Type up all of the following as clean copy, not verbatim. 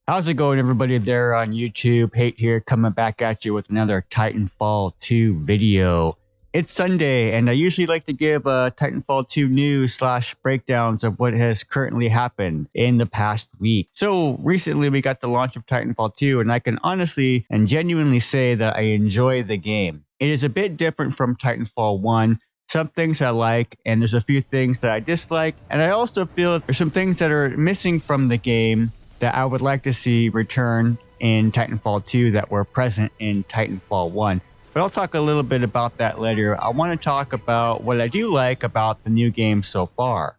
How's it going, everybody there on YouTube? Haight here, coming back at you with another Titanfall 2 video. It's Sunday, and I usually like to give Titanfall 2 news / breakdowns of what has currently happened in the past week. So recently we got the launch of Titanfall 2, and I can honestly and genuinely say that I enjoy the game. It is a bit different from Titanfall 1. Some things I like, and there's a few things that I dislike, and I also feel there's some things that are missing from the game that I would like to see return in Titanfall 2 that were present in Titanfall 1. But I'll talk a little bit about that later. I want to talk about what I do like about the new game so far.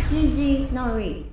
GG, not read.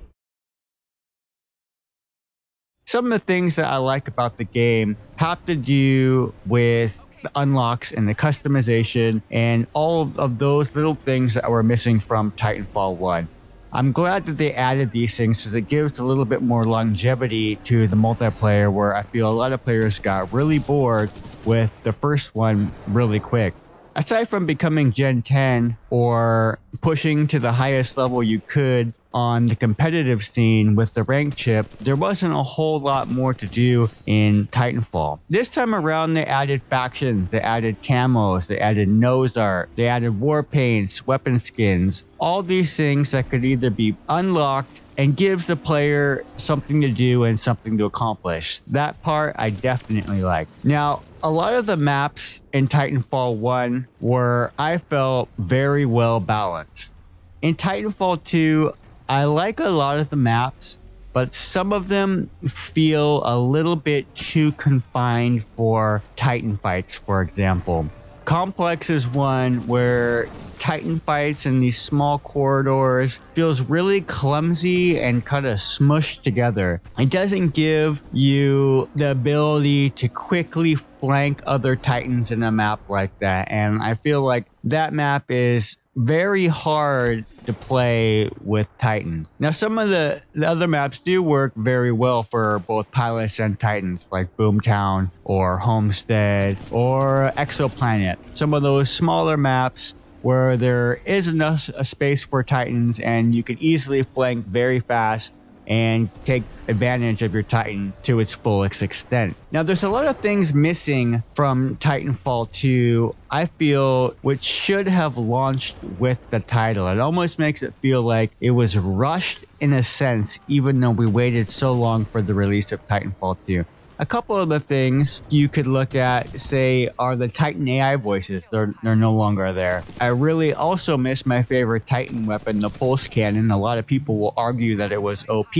Some of the things that I like about the game have to do with the unlocks and the customization and all of those little things that were missing from Titanfall 1. I'm glad that they added these things because it gives a little bit more longevity to the multiplayer, where I feel a lot of players got really bored with the first one really quick. Aside from becoming Gen 10 or pushing to the highest level you could on the competitive scene with the rank chip, there wasn't a whole lot more to do in Titanfall. This time around, they added factions, they added camos, they added nose art, they added war paints, weapon skins, all these things that could either be unlocked and gives the player something to do and something to accomplish. That part I definitely like. Now, a lot of the maps in Titanfall 1 were, I felt, very well balanced. In Titanfall 2, I like a lot of the maps, but some of them feel a little bit too confined for Titan fights, for example. Complex is one where Titan fights in these small corridors feels really clumsy and kind of smushed together. It doesn't give you the ability to quickly flank other Titans in a map like that, and I feel like that map is very hard to play with Titans. Now, some of the other maps do work very well for both pilots and Titans, like Boomtown or Homestead or Exoplanet. Some of those smaller maps where there is enough space for Titans and you can easily flank very fast and take advantage of your Titan to its fullest extent. Now, there's a lot of things missing from Titanfall 2, I feel, which should have launched with the title. It almost makes it feel like it was rushed in a sense, even though we waited so long for the release of Titanfall 2. A couple of the things you could look at, say, are the Titan AI voices. They're no longer there. I really also miss my favorite Titan weapon, the Pulse Cannon. A lot of people will argue that it was OP,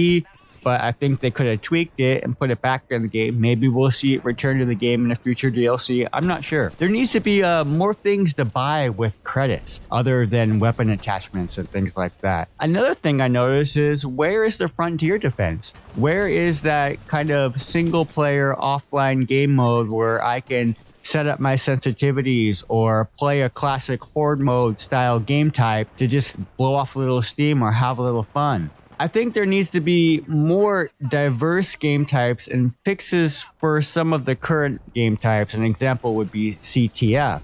but I think they could have tweaked it and put it back in the game. Maybe we'll see it return to the game in a future DLC. I'm not sure. There needs to be more things to buy with credits other than weapon attachments and things like that. Another thing I noticed is, where is the frontier defense? Where is that kind of single player offline game mode where I can set up my sensitivities or play a classic horde mode style game type to just blow off a little steam or have a little fun? I think there needs to be more diverse game types and fixes for some of the current game types. An example would be CTF.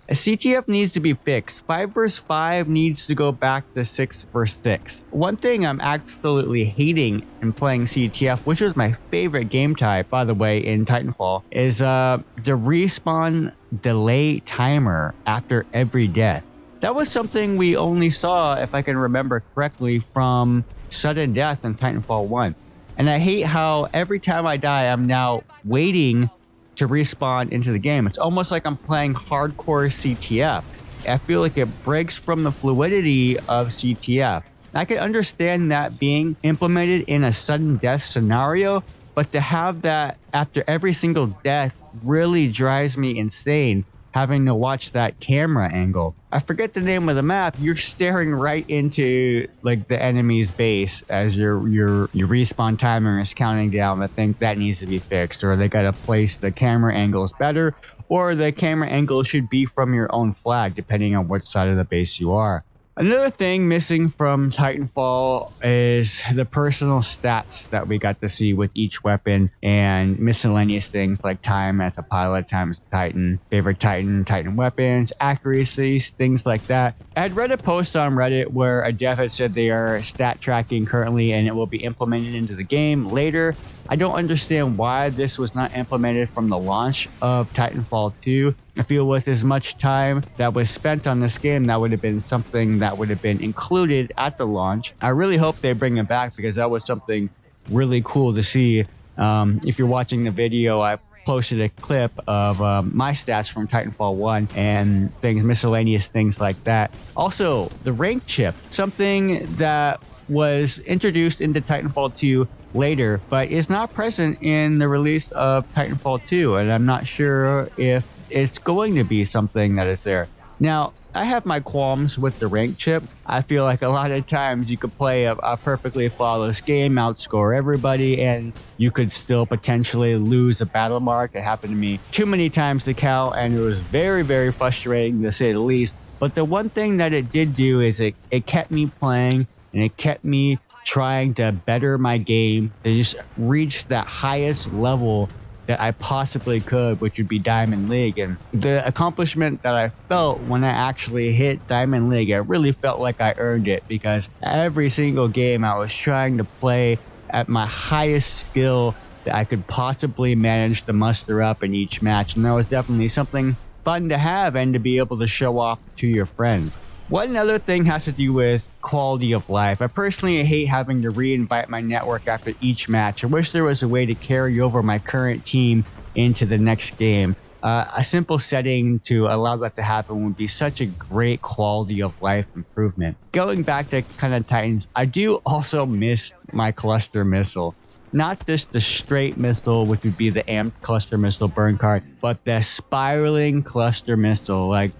A CTF needs to be fixed. 5 vs 5 needs to go back to 6 vs 6. One thing I'm absolutely hating in playing CTF, which was my favorite game type, by the way, in Titanfall, is the respawn delay timer after every death. That was something we only saw, if I can remember correctly, from sudden death in Titanfall 1. And I hate how every time I die, I'm now waiting to respawn into the game. It's almost like I'm playing hardcore CTF. I feel like it breaks from the fluidity of CTF. I can understand that being implemented in a sudden death scenario, but to have that after every single death really drives me insane, having to watch that camera angle. I forget the name of the map. You're staring right into like the enemy's base as your respawn timer is counting down. I think that needs to be fixed, or they gotta place the camera angles better, or the camera angle should be from your own flag, depending on which side of the base you are. Another thing missing from Titanfall is the personal stats that we got to see with each weapon and miscellaneous things like time as a pilot, time as a Titan, favorite Titan, Titan weapons, accuracies, things like that. I had read a post on Reddit where a dev had said they are stat tracking currently and it will be implemented into the game later. I don't understand why this was not implemented from the launch of Titanfall 2. I feel with as much time that was spent on this game, that would have been something that would have been included at the launch. I really hope they bring it back because that was something really cool to see. If you're watching the video, I posted a clip of my stats from Titanfall 1 and things, miscellaneous things like that. Also, the rank chip, something that was introduced into Titanfall 2 later, but is not present in the release of Titanfall 2, and I'm not sure if it's going to be something that is there. Now, I have my qualms with the rank chip. I feel like a lot of times you could play a perfectly flawless game, outscore everybody, and you could still potentially lose a battle mark. It happened to me too many times to count, and it was very, very frustrating to say the least. But the one thing that it did do is it kept me playing, and it kept me trying to better my game, to just reach that highest level that I possibly could, which would be Diamond League. And the accomplishment that I felt when I actually hit Diamond League, I really felt like I earned it, because every single game I was trying to play at my highest skill that I could possibly manage to muster up in each match. And that was definitely something fun to have and to be able to show off to your friends. One other thing has to do with quality of life. I personally hate having to re-invite my network after each match. I wish there was a way to carry over my current team into the next game. A simple setting to allow that to happen would be such a great quality of life improvement. Going back to kind of Titans, I do also miss my cluster missile. Not just the straight missile, which would be the amped cluster missile burn card, but the spiraling cluster missile. Like,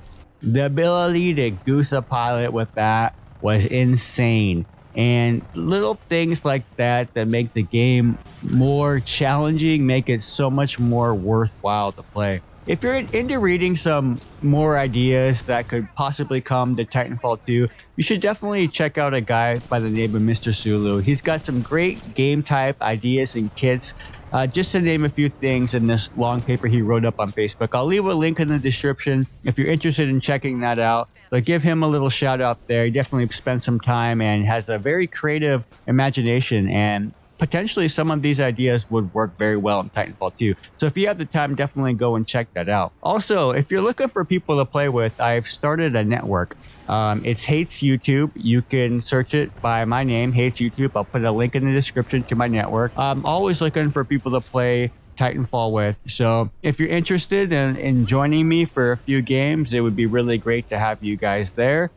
the ability to goose a pilot with that was insane. And little things like that that make the game more challenging make it so much more worthwhile to play. If you're into reading some more ideas that could possibly come to Titanfall 2, you should definitely check out a guy by the name of MrSolu. He's got some great game type ideas and kits. Just to name a few things in this long paper he wrote up on Facebook. I'll leave a link in the description if you're interested in checking that out. So give him a little shout out there. He definitely spent some time and has a very creative imagination, and potentially some of these ideas would work very well in Titanfall 2. So if you have the time, definitely go and check that out. Also, if you're looking for people to play with, I've started a network. It's Haight's YouTube. You can search it by my name, Haight's YouTube. I'll put a link in the description to my network. I'm always looking for people to play Titanfall with. So if you're interested in joining me for a few games, it would be really great to have you guys there.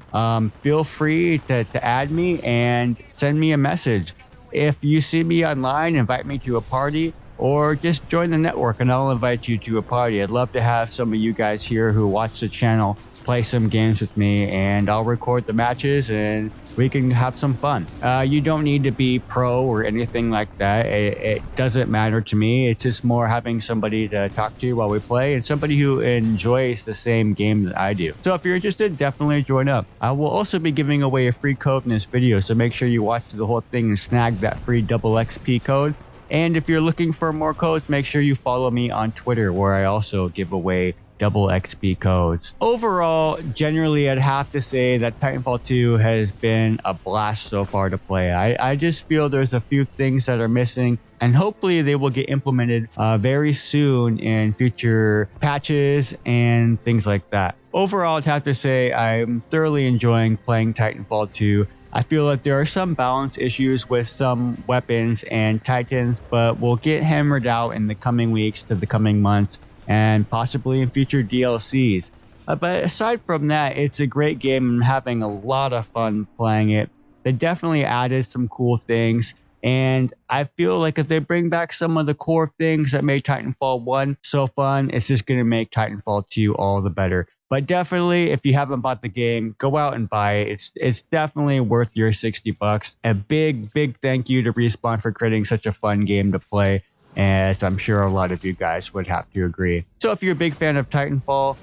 Feel free to add me and send me a message. If you see me online, invite me to a party, or just join the network and I'll invite you to a party. I'd love to have some of you guys here who watch the channel play some games with me, and I'll record the matches and we can have some fun. You don't need to be pro or anything like that. It doesn't matter to me. It's just more having somebody to talk to while we play and somebody who enjoys the same game that I do. So if you're interested, definitely join up. I will also be giving away a free code in this video, so make sure you watch the whole thing and snag that free double XP code. And if you're looking for more codes, make sure you follow me on Twitter, where I also give away double XP codes. Overall, generally, I'd have to say that Titanfall 2 has been a blast so far to play. I just feel there's a few things that are missing, and hopefully they will get implemented very soon in future patches and things like that. Overall, I'd have to say I'm thoroughly enjoying playing Titanfall 2. I feel like there are some balance issues with some weapons and Titans, but we'll get hammered out in the coming weeks to the coming months, and possibly in future DLCs. But aside from that, it's a great game. I'm having a lot of fun playing it. They definitely added some cool things, and I feel like if they bring back some of the core things that made Titanfall 1 so fun, it's just going to make Titanfall 2 all the better. But definitely, if you haven't bought the game, go out and buy it. It's definitely worth your $60. A big thank you to Respawn for creating such a fun game to play. as I'm sure a lot of you guys would have to agree. So if you're a big fan of Titanfall,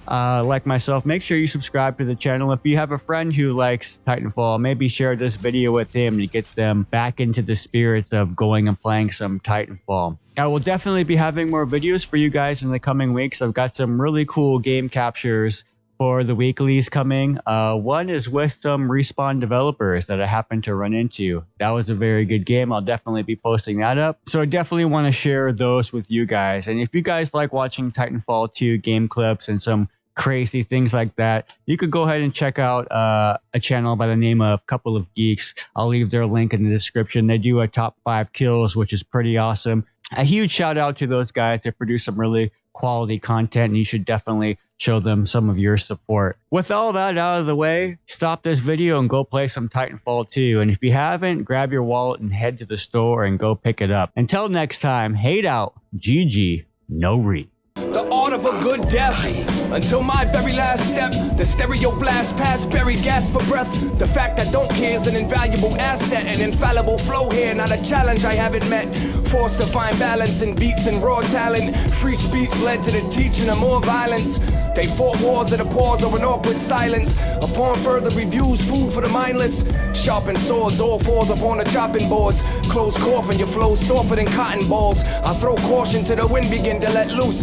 like myself, make sure you subscribe to the channel. If you have a friend who likes Titanfall, maybe share this video with him to get them back into the spirits of going and playing some Titanfall. I will definitely be having more videos for you guys in the coming weeks. I've got some really cool game captures for the weeklies coming. One is with some Respawn developers that I happened to run into. That was a very good game. I'll definitely be posting that up. So I definitely want to share those with you guys. And if you guys like watching Titanfall 2 game clips and some crazy things like that, you could go ahead and check out a channel by the name of CoupleOfGeeks. I'll leave their link in the description. They do a top 5 kills, which is pretty awesome. A huge shout out to those guys. They produce some really quality content, and you should definitely show them some of your support. With all that out of the way, stop this video and go play some Titanfall 2. And if you haven't, grab your wallet and head to the store and go pick it up. Until next time, Haight out. GG. No re. The art of a good death, until my very last step. The stereo blast past buried gas for breath. The fact I don't care is an invaluable asset. An infallible flow here, not a challenge I haven't met. Forced to find balance in beats and raw talent. Free speech led to the teaching of more violence. They fought wars at a pause or an awkward silence. Upon further reviews, food for the mindless. Sharpened swords, all fours upon the chopping boards. Closed coffin, your flow softer than cotton balls. I throw caution to the wind, begin to let loose.